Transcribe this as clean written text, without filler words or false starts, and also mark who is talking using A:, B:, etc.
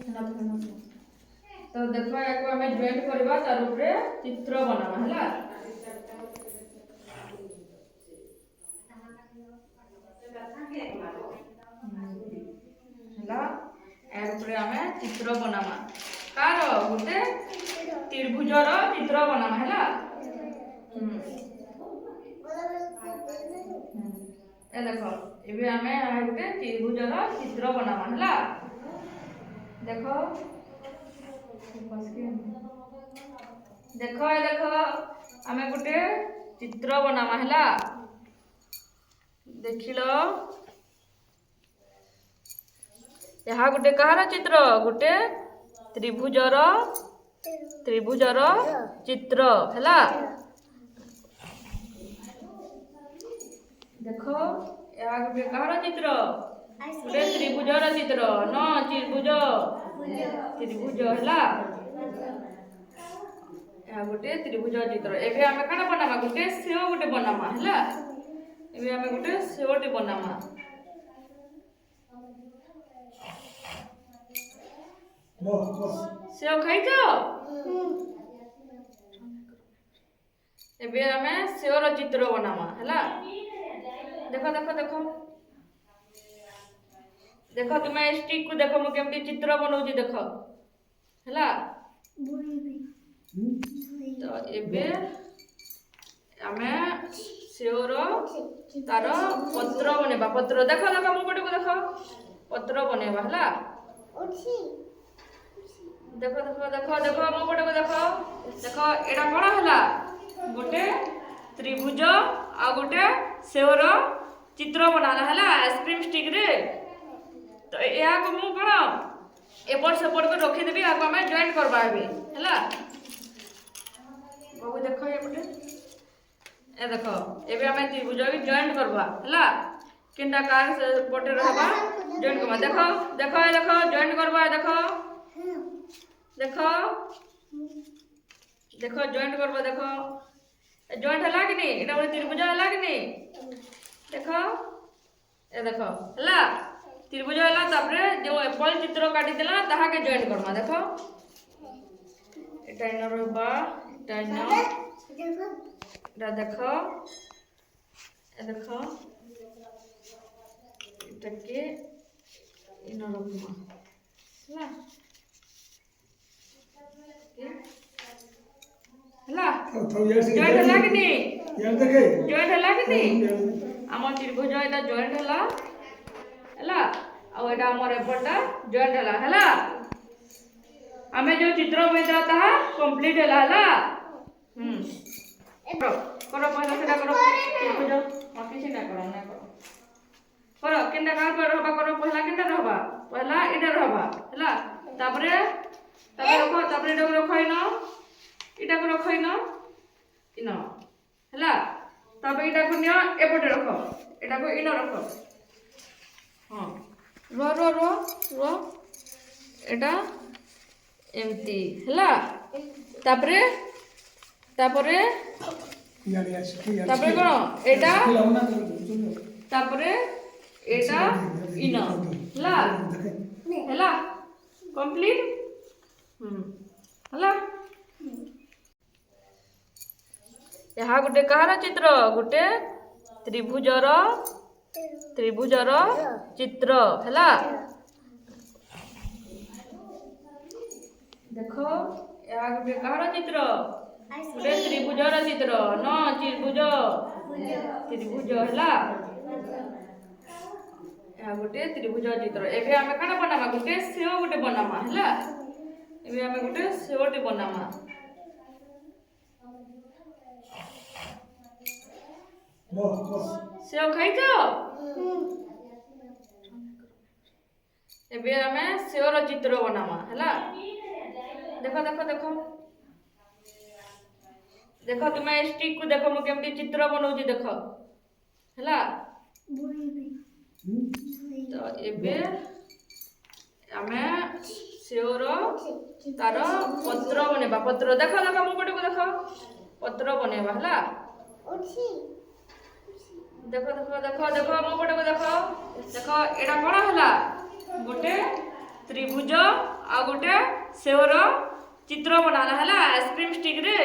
A: तो देखो याको हमें जॉइंट करबा तार ऊपर चित्र बनावा हला हला यार ऊपर हमें चित्र बनावा कार गुटे त्रिभुजर चित्र बनावा हला ए देखो एबे हमें गुटे त्रिभुजर चित्र बनावा हला देखो देखो ये देखो आमे गुटे चित्र बनावा हला देखिलो यहाँ गुटे कहार चित्र गुटे त्रिभुजर चित्र हला देखो यहाँ गुटे कहार चित्र गुटे त्रिभुजर चित्र न त्रिभुज हला गोटे त्रिभुज चित्र एबे आमे काना बनामा गोटे सेव गोटे बनामा हला एबे आमे गोटे सेवटे बनामा सेव खाइछो एबे आमे सेवर चित्र बनामा हला देखो देखो देखो देखो तुमे स्टिक को देखो मु केमती चित्र बनौजी देखो हला तो एबे आमे सेवर तार पत्र बनेबा पत्र देखो देखो मो पटे को देखो पत्र बनेबा हला देखो देखो देखो देखो मो पटे को देखो देखो एडा कोन हला गोटे त्रिभुज आ गोटे सेवर चित्र बनाला हला आइसक्रीम स्टिक रे तो या को मु कोन एपट सेपट को रखि देबी आ को हमें जॉइंट करबा एबे हला बाबू देखो ये पटे ए देखो एबे हमें त्रिभुज भी जॉइंट करबा हला किंडा कार से पटे रहबा जॉइंट करबा देखो देखो ये देखो जॉइंट करबा देखो देखो देखो जॉइंट करबा देखो जॉइंट हला कि नहीं एटा बोले त्रिभुज हला कि नहीं देखो ए देखो हला त्रिभुज हला तापरे जो एप्पल चित्र काटी देला ताहा के जॉइंट करबा देखो एटा इन रहबा एटा इन एटा देखो ए देखो एटा के इन रहबा हला हला जॉइंट हला कि नहीं जॉइंट हला कि नहीं हमर त्रिभुज एटा जॉइंट हला हला आ एटा हमर एपटा जॉइंट हला हला हमें जो चित्र बनता था कंप्लीट हला हला करो पहला सेटा करो त्रिभुज बाकी सेटा करो ना करो केनटा कार पर रहबा करो पहला केनटा रहबा पहला इटा रहबा हला तापरे रखो तापरे एटा रखो इनो इनो हला तबे इटा को नियो एपटे रखो एटा को इनो रखो हां रो रो रो रो एटा एमती हला तापरे तापरे तापरे कोन एटा तापरे एटा इनो हला हला कंप्लीट हला यहाँ गोटे कहार चित्र गोटे त्रिभुजर चित्र हला देखो यहाँ गोटे कहार चित्र गोटे त्रिभुजर चित्र न त्रिभुज हला यहाँ गोटे त्रिभुज चित्र एबे आमे काना बनामा गोटे सेव गोटे बनामा हला एबे आमे गोटे सेवटे बनामा सेव खाइछो एबे हमें सेवर चित्र बनामा हला देखो देखो देखो देखो तुमे स्टिक को देखो मु केमती चित्र बनौजी देखो हला तो एबे हमें सेवर तार पत्र बनेबा पत्र देखो देखो मो पटे को देखो पत्र बनेबा हला देखो देखो देखो देखो मो पटे को देखो देखो एटा कोन हला गोटे त्रिभुज आ गोटे सेवर चित्र बनाला है आइसक्रीम स्टिक रे